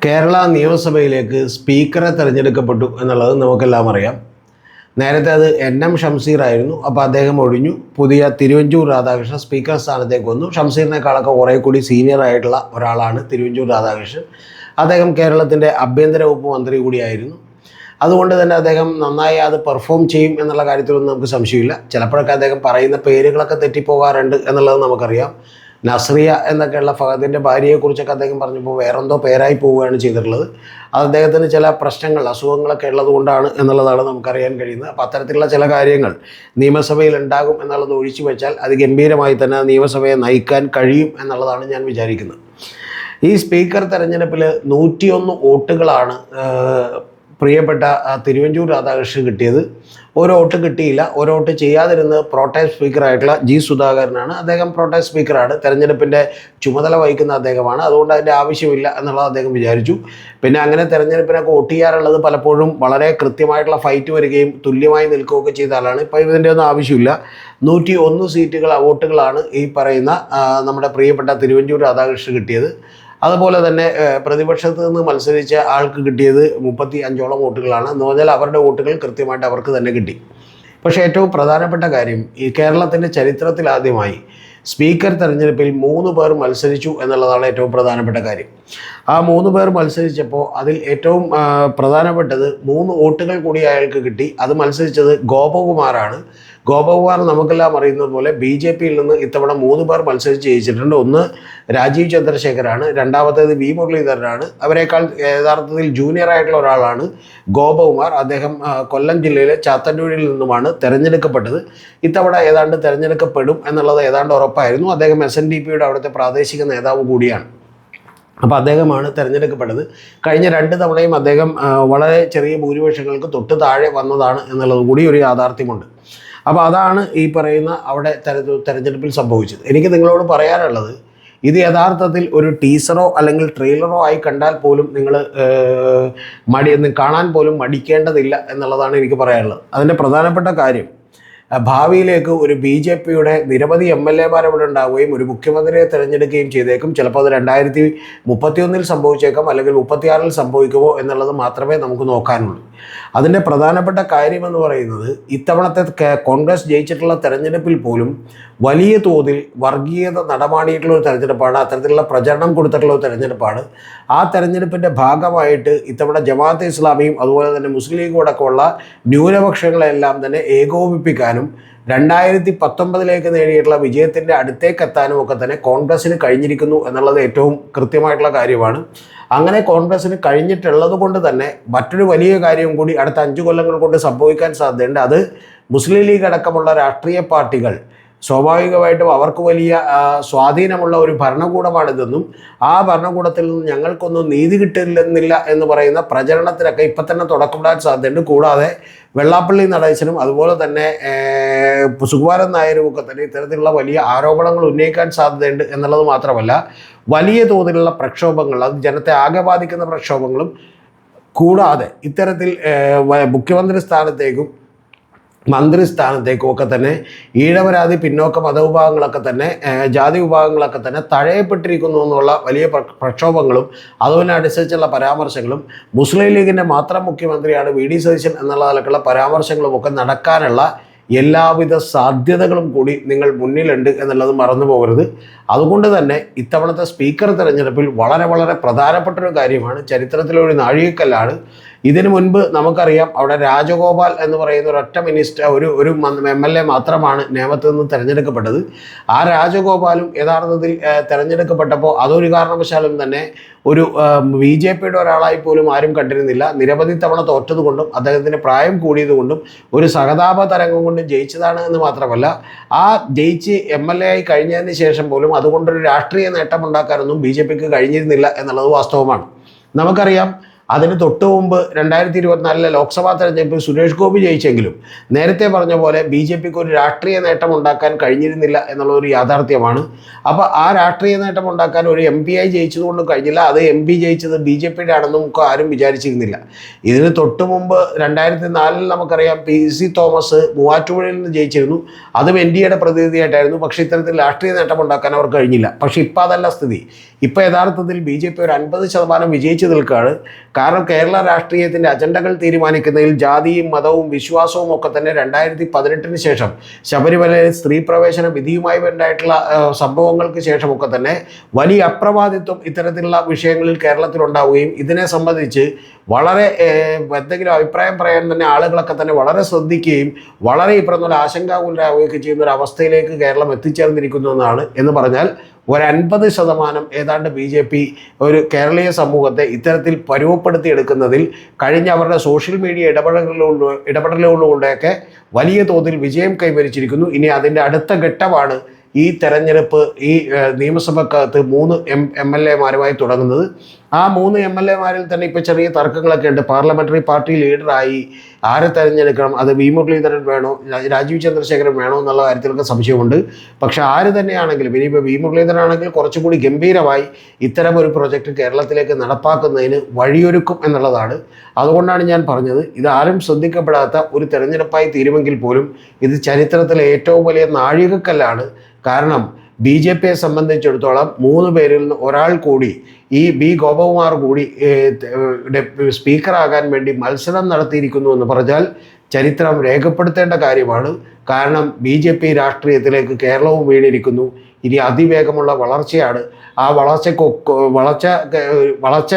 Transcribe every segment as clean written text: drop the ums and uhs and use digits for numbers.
കേരള നിയമസഭയിലേക്ക് സ്പീക്കറെ തിരഞ്ഞെടുക്കപ്പെട്ടു എന്നുള്ളത് നമുക്കെല്ലാം അറിയാം. നേരത്തെ അത് എൻ ഷംസീർ ആയിരുന്നു. അപ്പോൾ അദ്ദേഹം ഒഴിഞ്ഞു. പുതിയ തിരുവഞ്ചൂർ രാധാകൃഷ്ണൻ സ്പീക്കർ സ്ഥാനത്തേക്ക് വന്നു. ഷംസീറിനേക്കാളൊക്കെ കുറേ കൂടി സീനിയർ ആയിട്ടുള്ള ഒരാളാണ് തിരുവഞ്ചൂർ രാധാകൃഷ്ണൻ. അദ്ദേഹം കേരളത്തിൻ്റെ ആഭ്യന്തര വകുപ്പ് മന്ത്രി കൂടിയായിരുന്നു. അതുകൊണ്ട് തന്നെ അദ്ദേഹം നന്നായി അത് പെർഫോം ചെയ്യും എന്നുള്ള കാര്യത്തിലൊന്നും നമുക്ക് സംശയമില്ല. ചിലപ്പോഴൊക്കെ അദ്ദേഹം പറയുന്ന പേരുകളൊക്കെ തെറ്റിപ്പോകാറുണ്ട് എന്നുള്ളത് നമുക്കറിയാം. നസ്രിയ എന്നൊക്കെയുള്ള ഫഹദിൻ്റെ ഭാര്യയെക്കുറിച്ചൊക്കെ അദ്ദേഹം പറഞ്ഞപ്പോൾ വേറെന്തോ പേരായി പോവുകയാണ് ചെയ്തിട്ടുള്ളത്. അത് അദ്ദേഹത്തിന് ചില പ്രശ്നങ്ങൾ, അസുഖങ്ങളൊക്കെ ഉള്ളത് കൊണ്ടാണ് എന്നുള്ളതാണ് നമുക്കറിയാൻ കഴിയുന്നത്. അപ്പോൾ അത്തരത്തിലുള്ള ചില കാര്യങ്ങൾ നിയമസഭയിൽ ഉണ്ടാകും എന്നുള്ളത് ഒഴിച്ചു വെച്ചാൽ അത് ഗംഭീരമായി തന്നെ നിയമസഭയെ നയിക്കാൻ കഴിയും എന്നുള്ളതാണ് ഞാൻ വിചാരിക്കുന്നത്. ഈ സ്പീക്കർ തെരഞ്ഞെടുപ്പിൽ 101 വോട്ടുകളാണ് പ്രിയപ്പെട്ട തിരുവഞ്ചൂർ രാധാകൃഷ്ണൻ കിട്ടിയത്. ഒരു വോട്ട് കിട്ടിയില്ല. ഒരു വോട്ട് ചെയ്യാതിരുന്നത് പ്രോട്ടേം സ്പീക്കറായിട്ടുള്ള ജി സുധാകരനാണ്. അദ്ദേഹം പ്രോട്ടേം സ്പീക്കറാണ്, തെരഞ്ഞെടുപ്പിൻ്റെ ചുമതല വഹിക്കുന്ന അദ്ദേഹമാണ്. അതുകൊണ്ട് അതിൻ്റെ ആവശ്യമില്ല എന്നുള്ളത് അദ്ദേഹം വിചാരിച്ചു. പിന്നെ അങ്ങനെ തെരഞ്ഞെടുപ്പിനൊക്കെ വോട്ട് ചെയ്യാറുള്ളത് പലപ്പോഴും വളരെ കൃത്യമായിട്ടുള്ള ഫൈറ്റ് വരികയും തുല്യമായി നിൽക്കുകയൊക്കെ ചെയ്ത ആളാണ്. ഇപ്പോൾ ഇതിൻ്റെ ഒന്നും ആവശ്യമില്ല. 101 വോട്ടുകളാണ് ഈ പറയുന്ന നമ്മുടെ പ്രിയപ്പെട്ട തിരുവഞ്ചൂർ രാധാകൃഷ്ണൻ കിട്ടിയത്. അതുപോലെ തന്നെ പ്രതിപക്ഷത്ത് നിന്ന് മത്സരിച്ച ആൾക്ക് കിട്ടിയത് 35ഓളം വോട്ടുകളാണ്. എന്ന് പറഞ്ഞാൽ അവരുടെ വോട്ടുകൾ കൃത്യമായിട്ട് അവർക്ക് തന്നെ കിട്ടി. പക്ഷേ ഏറ്റവും പ്രധാനപ്പെട്ട കാര്യം, ഈ കേരളത്തിൻ്റെ ചരിത്രത്തിൽ ആദ്യമായി സ്പീക്കർ തെരഞ്ഞെടുപ്പിൽ 3 പേർ മത്സരിച്ചു എന്നുള്ളതാണ് ഏറ്റവും പ്രധാനപ്പെട്ട കാര്യം. ആ 3 പേർ മത്സരിച്ചപ്പോൾ അതിൽ ഏറ്റവും പ്രധാനപ്പെട്ടത് 3 വോട്ടുകൾ കൂടി അയാൾക്ക് കിട്ടി. അത് മത്സരിച്ചത് ഗോപകുമാറാണ്. ഗോപകുമാർ നമുക്കെല്ലാം അറിയുന്നത് പോലെ BJP-യിൽ നിന്ന് ഇത്തവണ 3 പേർ മത്സരിച്ച് ജയിച്ചിട്ടുണ്ട്. ഒന്ന് രാജീവ് ചന്ദ്രശേഖരാണ്, രണ്ടാമത്തേത് വി മുരളീധരനാണ്. അവരെക്കാൾ യഥാർത്ഥത്തിൽ ജൂനിയർ ആയിട്ടുള്ള ഒരാളാണ് ഗോപകുമാർ. അദ്ദേഹം കൊല്ലം ജില്ലയിലെ ചാത്തന്നൂരിൽ നിന്നുമാണ് തിരഞ്ഞെടുക്കപ്പെട്ടത്. ഇത്തവണ ഏതാണ്ട് തിരഞ്ഞെടുക്കപ്പെടും എന്നുള്ളത് ഏതാണ്ട് ഉറപ്പായിരുന്നു. അദ്ദേഹം SNDP-യുടെ അവിടുത്തെ പ്രാദേശിക നേതാവ് കൂടിയാണ്. അപ്പോൾ അദ്ദേഹമാണ് തിരഞ്ഞെടുക്കപ്പെട്ടത്. കഴിഞ്ഞ 2 തവണയും അദ്ദേഹം വളരെ ചെറിയ ഭൂരിപക്ഷങ്ങൾക്ക് തൊട്ട് താഴെ വന്നതാണ് എന്നുള്ളത് കൂടി ഒരു യാഥാർത്ഥ്യമുണ്ട്. അപ്പോൾ അതാണ് ഈ പറയുന്ന അവിടെ തെരഞ്ഞെടുപ്പിൽ സംഭവിച്ചത്. എനിക്ക് നിങ്ങളോട് പറയാനുള്ളത്, ഇത് യഥാർത്ഥത്തിൽ ഒരു ടീസറോ അല്ലെങ്കിൽ ട്രെയിലറോ ആയി കണ്ടാൽ പോലും നിങ്ങൾ കാണാൻ പോലും മടിക്കേണ്ടതില്ല എന്നുള്ളതാണ് എനിക്ക് പറയാനുള്ളത്. അതിൻ്റെ പ്രധാനപ്പെട്ട കാര്യം, ഭാവിയിലേക്ക് ഒരു BJP-യുടെ നിരവധി MLA-മാർ ഇവിടെ ഉണ്ടാവുകയും ഒരു മുഖ്യമന്ത്രിയെ തിരഞ്ഞെടുക്കുകയും ചെയ്തേക്കും. ചിലപ്പോൾ അത് 2031 സംഭവിച്ചേക്കാം, അല്ലെങ്കിൽ 36 സംഭവിക്കുമോ എന്നുള്ളത് മാത്രമേ നമുക്ക് നോക്കാനുള്ളൂ. അതിൻ്റെ പ്രധാനപ്പെട്ട കാര്യമെന്ന് പറയുന്നത്, ഇത്തവണത്തെ കോൺഗ്രസ് ജയിച്ചിട്ടുള്ള തെരഞ്ഞെടുപ്പിൽ പോലും വലിയ തോതിൽ വർഗീയത നടമാടിയിട്ടുള്ള ഒരു തെരഞ്ഞെടുപ്പാണ്. അത്തരത്തിലുള്ള പ്രചരണം കൊടുത്തിട്ടുള്ള ഒരു തെരഞ്ഞെടുപ്പാണ്. ആ തെരഞ്ഞെടുപ്പിൻ്റെ ഭാഗമായിട്ട് ഇത്തവണ ജമാഅത്തെ ഇസ്ലാമിയും അതുപോലെ തന്നെ മുസ്ലിം ലീഗും അടക്കമുള്ള ന്യൂനപക്ഷങ്ങളെല്ലാം തന്നെ ഏകോപിപ്പിക്കാനും 2019 നേടിയിട്ടുള്ള വിജയത്തിൻ്റെ അടുത്തേക്ക് എത്താനും ഒക്കെ തന്നെ കോൺഗ്രസ്സിന് കഴിഞ്ഞിരിക്കുന്നു എന്നുള്ളത് ഏറ്റവും കൃത്യമായിട്ടുള്ള കാര്യമാണ്. അങ്ങനെ കോൺഗ്രസ്സിന് കഴിഞ്ഞിട്ടുള്ളത് കൊണ്ട് തന്നെ മറ്റൊരു വലിയ കാര്യം കൂടി അടുത്ത 5 കൊല്ലങ്ങൾ കൊണ്ട് സംഭവിക്കാൻ സാധ്യതയുണ്ട്. അത് മുസ്ലിം ലീഗ് അടക്കമുള്ള രാഷ്ട്രീയ പാർട്ടികൾ സ്വാഭാവികമായിട്ടും അവർക്ക് വലിയ സ്വാധീനമുള്ള ഒരു ഭരണകൂടമാണിതെന്നും ആ ഭരണകൂടത്തിൽ നിന്ന് ഞങ്ങൾക്കൊന്നും നീതി കിട്ടില്ലെന്നില്ല എന്ന് പറയുന്ന പ്രചരണത്തിനൊക്കെ ഇപ്പം തന്നെ തുടക്കമിടാൻ സാധ്യതയുണ്ട്. കൂടാതെ വെള്ളാപ്പള്ളി നടേശനും അതുപോലെ തന്നെ സുകുമാരൻ നായരും ഒക്കെ തന്നെ ഇത്തരത്തിലുള്ള വലിയ ആരോപണങ്ങൾ ഉന്നയിക്കാൻ സാധ്യതയുണ്ട് എന്നുള്ളത് മാത്രമല്ല, വലിയ തോതിലുള്ള പ്രക്ഷോഭങ്ങൾ, അത് ജനത്തെ ആകെ ബാധിക്കുന്ന പ്രക്ഷോഭങ്ങളും കൂടാതെ ഇത്തരത്തിൽ മുഖ്യമന്ത്രി സ്ഥാനത്തേക്കും മന്ത്രിസ്ഥാനത്തേക്കും ഒക്കെ തന്നെ ഈഴവരാതി പിന്നോക്ക മതവിഭാഗങ്ങളൊക്കെ തന്നെ ജാതി വിഭാഗങ്ങളൊക്കെ തന്നെ തഴയപ്പെട്ടിരിക്കുന്നു എന്നുള്ള വലിയ പ്രക്ഷോഭങ്ങളും അതിനനുസരിച്ചുള്ള പരാമർശങ്ങളും മുസ്ലിം ലീഗിൻ്റെ മാത്രം മുഖ്യമന്ത്രിയാണ് VD സതീശൻ എന്നുള്ള നിലക്കുള്ള പരാമർശങ്ങളും ഒക്കെ നടക്കാനുള്ള എല്ലാവിധ സാധ്യതകളും കൂടി നിങ്ങൾ മുന്നിലുണ്ട് എന്നുള്ളത് മറന്നു പോകരുത്. അതുകൊണ്ട് തന്നെ ഇത്തവണത്തെ സ്പീക്കർ തെരഞ്ഞെടുപ്പിൽ വളരെ വളരെ പ്രധാനപ്പെട്ടൊരു കാര്യമാണ്, ചരിത്രത്തിലൊരു നാഴികക്കല്ലാണ്. ഇതിനു മുൻപ് നമുക്കറിയാം, അവിടെ രാജഗോപാൽ എന്ന് പറയുന്ന ഒരൊറ്റ ഒരു MLA മാത്രമാണ് നേമത്ത് നിന്ന് തിരഞ്ഞെടുക്കപ്പെട്ടത്. ആ രാജഗോപാലും യഥാർത്ഥത്തിൽ തിരഞ്ഞെടുക്കപ്പെട്ടപ്പോൾ അതൊരു കാരണവശാലും തന്നെ ഒരു BJP-യുടെ ഒരാളായി പോലും ആരും കണ്ടിരുന്നില്ല. നിരവധി തവണ തോറ്റതുകൊണ്ടും അദ്ദേഹത്തിൻ്റെ പ്രായം കൂടിയതുകൊണ്ടും ഒരു സഹതാപ തരംഗം കൊണ്ടും ജയിച്ചതാണ് എന്ന് മാത്രമല്ല, ആ ജയിച്ച് MLA ആയി കഴിഞ്ഞതിന് ശേഷം പോലും അതുകൊണ്ടൊരു രാഷ്ട്രീയ നേട്ടം ഉണ്ടാക്കാനൊന്നും BJP-ക്ക് കഴിഞ്ഞിരുന്നില്ല എന്നുള്ളത് വാസ്തവമാണ്. നമുക്കറിയാം, അതിന് തൊട്ടു മുമ്പ് 2024 ലോക്സഭാ തെരഞ്ഞെടുപ്പിൽ സുരേഷ് ഗോപി ജയിച്ചെങ്കിലും നേരത്തെ പറഞ്ഞ പോലെ BJPക്ക് ഒരു രാഷ്ട്രീയ നേട്ടം ഉണ്ടാക്കാൻ കഴിഞ്ഞിരുന്നില്ല എന്നുള്ള ഒരു യാഥാർത്ഥ്യമാണ്. അപ്പോൾ ആ രാഷ്ട്രീയ നേട്ടം ഉണ്ടാക്കാൻ ഒരു MP ആയി ജയിച്ചതുകൊണ്ടും കഴിഞ്ഞില്ല. അത് MP ജയിച്ചത് BJPയുടെ ആണെന്നും ആരും വിചാരിച്ചിരുന്നില്ല. ഇതിന് തൊട്ടു മുമ്പ് 2004 നമുക്കറിയാം PC തോമസ് മൂവാറ്റുപുഴയിൽ നിന്ന് ജയിച്ചിരുന്നു. അതും NDAയുടെ പ്രതിനിധിയായിട്ടായിരുന്നു. പക്ഷേ ഇത്തരത്തിൽ രാഷ്ട്രീയ നേട്ടം ഉണ്ടാക്കാൻ അവർ കഴിഞ്ഞില്ല. പക്ഷേ ഇപ്പം അതല്ല സ്ഥിതി. ഇപ്പോൾ യഥാർത്ഥത്തിൽ BJP ഒരു 50% വിജയിച്ചു നിൽക്കുകയാണ്. കാരണം കേരള രാഷ്ട്രീയത്തിൻ്റെ അജണ്ടകൾ തീരുമാനിക്കുന്നതിൽ ജാതിയും മതവും വിശ്വാസവും ഒക്കെ തന്നെ 2018 ശേഷം ശബരിമലയിൽ സ്ത്രീ പ്രവേശന വിധിയുമായി ഉണ്ടായിട്ടുള്ള സംഭവങ്ങൾക്ക് ശേഷമൊക്കെ തന്നെ വലിയ അപ്രമാദിത്വം ഇത്തരത്തിലുള്ള വിഷയങ്ങളിൽ കേരളത്തിലുണ്ടാവുകയും ഇതിനെ സംബന്ധിച്ച് വളരെ എന്തെങ്കിലും അഭിപ്രായം പറയാൻ തന്നെ ആളുകളൊക്കെ തന്നെ വളരെ ശ്രദ്ധിക്കുകയും വളരെ ഈ പറഞ്ഞ പോലെ ആശങ്കാകുലരാകുകയൊക്കെ ചെയ്യുന്ന ഒരു അവസ്ഥയിലേക്ക് കേരളം എത്തിച്ചേർന്നിരിക്കുന്നു എന്ന് പറഞ്ഞാൽ ഒരു 50% ഏതാണ്ട് BJP ഒരു കേരളീയ സമൂഹത്തെ ഇത്തരത്തിൽ പരുവപ്പെടുത്തിയെടുക്കുന്നതിൽ കഴിഞ്ഞ അവരുടെ സോഷ്യൽ മീഡിയ ഇടപെടലുകളിലൂടെയൊക്കെ വലിയ തോതിൽ വിജയം കൈവരിച്ചിരിക്കുന്നു. ഇനി അതിൻ്റെ അടുത്ത ഘട്ടമാണ് ഈ തെരഞ്ഞെടുപ്പ്. ഈ നിയമസഭക്കകത്ത് 3 MLA-മാരുമായി തുടങ്ങുന്നത്. ആ 3 MLA-മാരിൽ തന്നെ ഇപ്പോൾ ചെറിയ തർക്കങ്ങളൊക്കെ ഉണ്ട്. പാർലമെൻ്ററി പാർട്ടി ലീഡറായി ആരെ തിരഞ്ഞെടുക്കണം, അത് വി മുരളീധരൻ വേണോ രാജീവ് ചന്ദ്രശേഖരൻ വേണോ എന്നുള്ള കാര്യത്തിലൊക്കെ സംശയമുണ്ട്. പക്ഷെ ആര് തന്നെയാണെങ്കിലും ഇനിയിപ്പോൾ വി മുരളീധരൻ ആണെങ്കിൽ കുറച്ചുകൂടി ഗംഭീരമായി ഇത്തരം ഒരു പ്രൊജക്റ്റ് കേരളത്തിലേക്ക് നടപ്പാക്കുന്നതിന് വഴിയൊരുക്കും എന്നുള്ളതാണ്. അതുകൊണ്ടാണ് ഞാൻ പറഞ്ഞത് ഇത് ആരും ശ്രദ്ധിക്കപ്പെടാത്ത ഒരു തെരഞ്ഞെടുപ്പായി തീരുമെങ്കിൽ പോലും ഇത് ചരിത്രത്തിലെ ഏറ്റവും വലിയ നാഴികക്കല്ലാണ്. കാരണം BJPയെ സംബന്ധിച്ചിടത്തോളം 3 പേരിൽ നിന്ന് ഒരാൾ കൂടി ഈ ഗോപകുമാർ കൂടി സ്പീക്കറാകാൻ വേണ്ടി മത്സരം നടത്തിയിരിക്കുന്നു എന്ന് പറഞ്ഞാൽ ചരിത്രം രേഖപ്പെടുത്തേണ്ട കാര്യമാണ്. കാരണം BJP രാഷ്ട്രീയത്തിലേക്ക് കേരളവും വീണിരിക്കുന്നു. ഇനി അതിവേഗമുള്ള വളർച്ചയാണ്. ആ വളർച്ച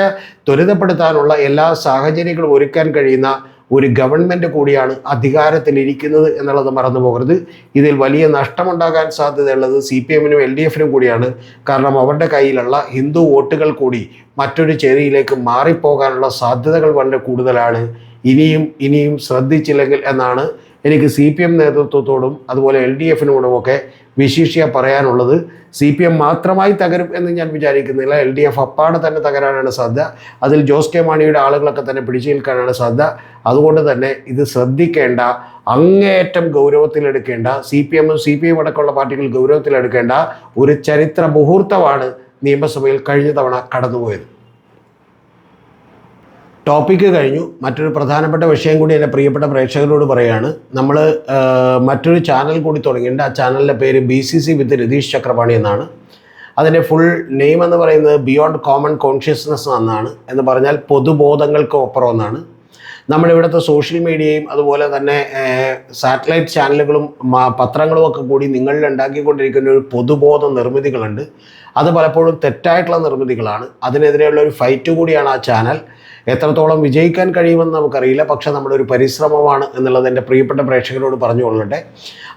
ത്വരിതപ്പെടുത്താനുള്ള എല്ലാ സാഹചര്യങ്ങളും ഒരുക്കാൻ കഴിയുന്ന ഒരു ഗവൺമെൻറ് കൂടിയാണ് അധികാരത്തിലിരിക്കുന്നത് എന്നുള്ളത് മറന്നു പോകരുത്. ഇതിൽ വലിയ നഷ്ടമുണ്ടാകാൻ സാധ്യതയുള്ളത് CPM-നും LDF-നും കൂടിയാണ്. കാരണം അവരുടെ കയ്യിലുള്ള ഹിന്ദു വോട്ടുകൾ കൂടി മറ്റൊരു ചേരിയിലേക്ക് മാറിപ്പോകാനുള്ള സാധ്യതകൾ വളരെ കൂടുതലാണ്. ഇനിയും ശ്രദ്ധിച്ചില്ലെങ്കിൽ എന്നാണ് എനിക്ക് CPM നേതൃത്വത്തോടും അതുപോലെ LDF-നോടുമൊക്കെ വിശിഷ്യ പറയാനുള്ളത്. CPM മാത്രമായി തകരും എന്ന് ഞാൻ വിചാരിക്കുന്നില്ല. LDF അപ്പാടെ തന്നെ തകരാനാണ് സാധ്യത. അതിൽ ജോസ് കെ മാണിയുടെ ആളുകളൊക്കെ തന്നെ പിടിച്ചു നിൽക്കാനാണ് സാധ്യത. അതുകൊണ്ട് തന്നെ ഇത് ശ്രദ്ധിക്കേണ്ട, അങ്ങേയറ്റം ഗൗരവത്തിലെടുക്കേണ്ട, CPM അടക്കമുള്ള പാർട്ടികൾ ഗൗരവത്തിലെടുക്കേണ്ട ഒരു ചരിത്ര മുഹൂർത്തമാണ് നിയമസഭയിൽ കഴിഞ്ഞ തവണ കടന്നുപോയത്. ടോപ്പിക്ക് കഴിഞ്ഞു. മറ്റൊരു പ്രധാനപ്പെട്ട വിഷയം കൂടി എൻ്റെ പ്രിയപ്പെട്ട പ്രേക്ഷകരോട് പറയുകയാണ്. നമ്മൾ മറ്റൊരു ചാനൽ കൂടി തുടങ്ങിയിട്ടുണ്ട്. ആ ചാനലിൻ്റെ പേര് BCC വിത്ത് രതീഷ് ചക്രപാണി എന്നാണ്. അതിൻ്റെ ഫുൾ നെയിം എന്ന് പറയുന്നത് ബിയോണ്ട് കോമൺ കോൺഷ്യസ്നസ് എന്നാണ്. എന്ന് പറഞ്ഞാൽ പൊതുബോധങ്ങൾക്ക് അപ്പുറം എന്നാണ്. നമ്മുടെ ഇവിടുത്തെ സോഷ്യൽ മീഡിയയും അതുപോലെ തന്നെ സാറ്റലൈറ്റ് ചാനലുകളും പത്രങ്ങളും ഒക്കെ കൂടി നിങ്ങളിൽ ഉണ്ടാക്കിക്കൊണ്ടിരിക്കുന്ന ഒരു പൊതുബോധ നിർമ്മിതികളുണ്ട്. അത് പലപ്പോഴും തെറ്റായിട്ടുള്ള നിർമ്മിതികളാണ്. അതിനെതിരെയുള്ള ഒരു ഫൈറ്റ് കൂടിയാണ് ആ ചാനൽ. എത്രത്തോളം വിജയിക്കാൻ കഴിയുമെന്ന് നമുക്കറിയില്ല. പക്ഷേ നമ്മുടെ ഒരു പരിശ്രമമാണ് എന്നുള്ളത് എൻ്റെ പ്രിയപ്പെട്ട പ്രേക്ഷകരോട് പറഞ്ഞുകൊള്ളട്ടെ.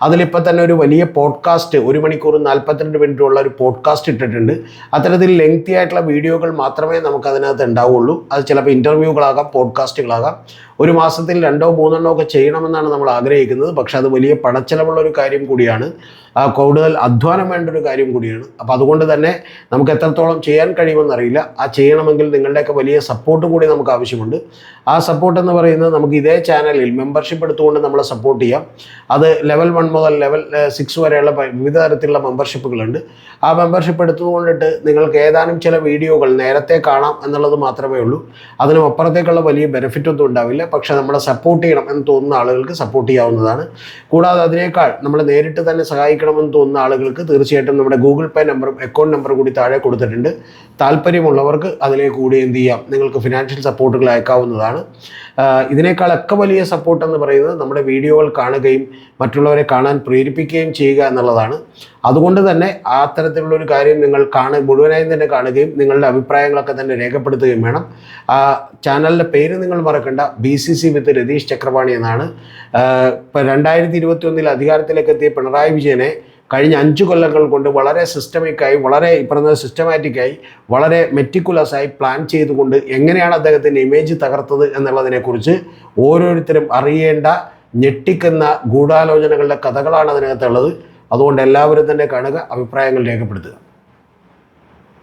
അതിലിപ്പോൾ തന്നെ ഒരു വലിയ പോഡ്കാസ്റ്റ് 1 മണിക്കൂർ 42 മിനിറ്റുള്ള ഒരു പോഡ്കാസ്റ്റ് ഇട്ടിട്ടുണ്ട്. അത്തരത്തിൽ ലെങ്തി ആയിട്ടുള്ള വീഡിയോകൾ മാത്രമേ നമുക്കതിനകത്ത് ഉണ്ടാവുള്ളൂ. അത് ചിലപ്പോൾ ഇൻ്റർവ്യൂകളാകാം, പോഡ്കാസ്റ്റുകളാകാം. ഒരു മാസത്തിൽ 2 or 3 ഒക്കെ ചെയ്യണമെന്നാണ് നമ്മൾ ആഗ്രഹിക്കുന്നത്. പക്ഷെ അത് വലിയ പണച്ചെലവുള്ളൊരു കാര്യം കൂടിയാണ്. കൂടുതൽ അധ്വാനം വേണ്ട ഒരു കാര്യം കൂടിയാണ്. അപ്പോൾ അതുകൊണ്ട് തന്നെ നമുക്ക് എത്രത്തോളം ചെയ്യാൻ കഴിയുമെന്നറിയില്ല. ആ ചെയ്യണമെങ്കിൽ നിങ്ങളുടെയൊക്കെ വലിയ സപ്പോർട്ട് കൂടി നമുക്ക് ആവശ്യമുണ്ട്. ആ സപ്പോർട്ട് എന്ന് പറയുന്നത് നമുക്ക് ഇതേ ചാനലിൽ മെമ്പർഷിപ്പ് എടുത്തുകൊണ്ട് നമ്മളെ സപ്പോർട്ട് ചെയ്യാം. അത് ലെവൽ 1 മുതൽ ലെവൽ 6 വരെയുള്ള വിവിധ തരത്തിലുള്ള മെമ്പർഷിപ്പുകളുണ്ട്. ആ മെമ്പർഷിപ്പ് എടുത്തുകൊണ്ടിട്ട് നിങ്ങൾക്ക് ഏതാനും ചില വീഡിയോകൾ നേരത്തെ കാണാം എന്നുള്ളത് മാത്രമേ ഉള്ളൂ. അതിനും അപ്പുറത്തേക്കുള്ള വലിയ ബെനിഫിറ്റൊന്നും ഉണ്ടാവില്ല. പക്ഷേ നമ്മളെ സപ്പോർട്ട് ചെയ്യണം എന്ന് തോന്നുന്ന ആളുകൾക്ക് സപ്പോർട്ട് ചെയ്യാവുന്നതാണ്. കൂടാതെ അതിനേക്കാൾ നമ്മളെ നേരിട്ട് തന്നെ സഹായിക്കണമെന്ന് തോന്നുന്ന ആളുകൾക്ക് തീർച്ചയായിട്ടും നമ്മുടെ ഗൂഗിൾ പേ നമ്പറും അക്കൗണ്ട് നമ്പറും കൂടി താഴെ കൊടുത്തിട്ടുണ്ട്. താല്പര്യമുള്ളവർക്ക് അതിലേക്ക് കൂടി എന്ത് ചെയ്യാം, നിങ്ങൾക്ക് ഫിനാൻഷ്യൽ സപ്പോർട്ടുകൾ അയക്കാവുന്നതാണ്. ഇതിനേക്കാളൊക്കെ വലിയ സപ്പോർട്ട് എന്ന് പറയുന്നത് നമ്മുടെ വീഡിയോകൾ കാണുകയും മറ്റുള്ളവരെ കാണാൻ പ്രേരിപ്പിക്കുകയും ചെയ്യുക എന്നുള്ളതാണ്. അതുകൊണ്ട് തന്നെ ആ തരത്തിലുള്ളൊരു കാര്യം നിങ്ങൾ മുഴുവനായും തന്നെ കാണുകയും നിങ്ങളുടെ അഭിപ്രായങ്ങളൊക്കെ തന്നെ രേഖപ്പെടുത്തുകയും വേണം. ആ ചാനലിൻ്റെ പേര് നിങ്ങൾ മറക്കണ്ട, BCC വിത്ത് രതീഷ് ചക്രപാണി എന്നാണ്. ഇപ്പോൾ 2021 അധികാരത്തിലേക്ക് എത്തിയ പിണറായി വിജയനെ കഴിഞ്ഞ 5 കൊല്ലങ്ങൾ കൊണ്ട് വളരെ സിസ്റ്റമിക്കായി, വളരെ സിസ്റ്റമാറ്റിക്കായി, വളരെ മെറ്റിക്കുലസായി പ്ലാൻ ചെയ്തുകൊണ്ട് എങ്ങനെയാണ് അദ്ദേഹത്തിൻ്റെ ഇമേജ് തകർത്തത് എന്നുള്ളതിനെക്കുറിച്ച് ഓരോരുത്തരും അറിയേണ്ട ഞെട്ടിക്കുന്ന ഗൂഢാലോചനകളുടെ കഥകളാണ് അതിനകത്തുള്ളത്. അതുകൊണ്ട് എല്ലാവരും തന്നെ കാണുക, അഭിപ്രായങ്ങൾ രേഖപ്പെടുത്തുക.